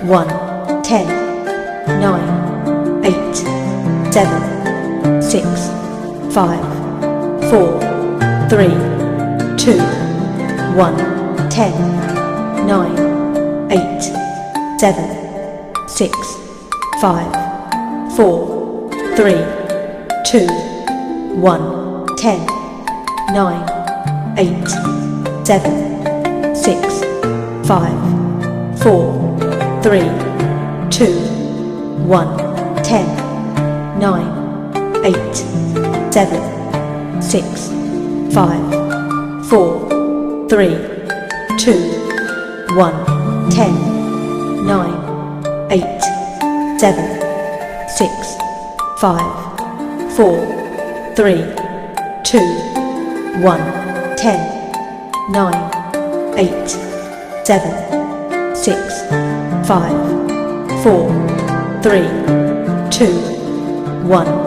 1, 10, 9, 8, 7, 6, 5, 4, 3, 2, 1, 10, 9, 8, 7, 6, 5, 4, 3, 2, 1, 10, 9, 8, 7, 6, 5, 4, 3, 2, 1, 10, 9, 8, 7, 6, 5, 4, 3, 2, 1, 10, 9, 8, 7, 6, 5, 4, 3, 2, 1, 10, 9, 8, 7, 6, 5, 4, 3, 2, 1.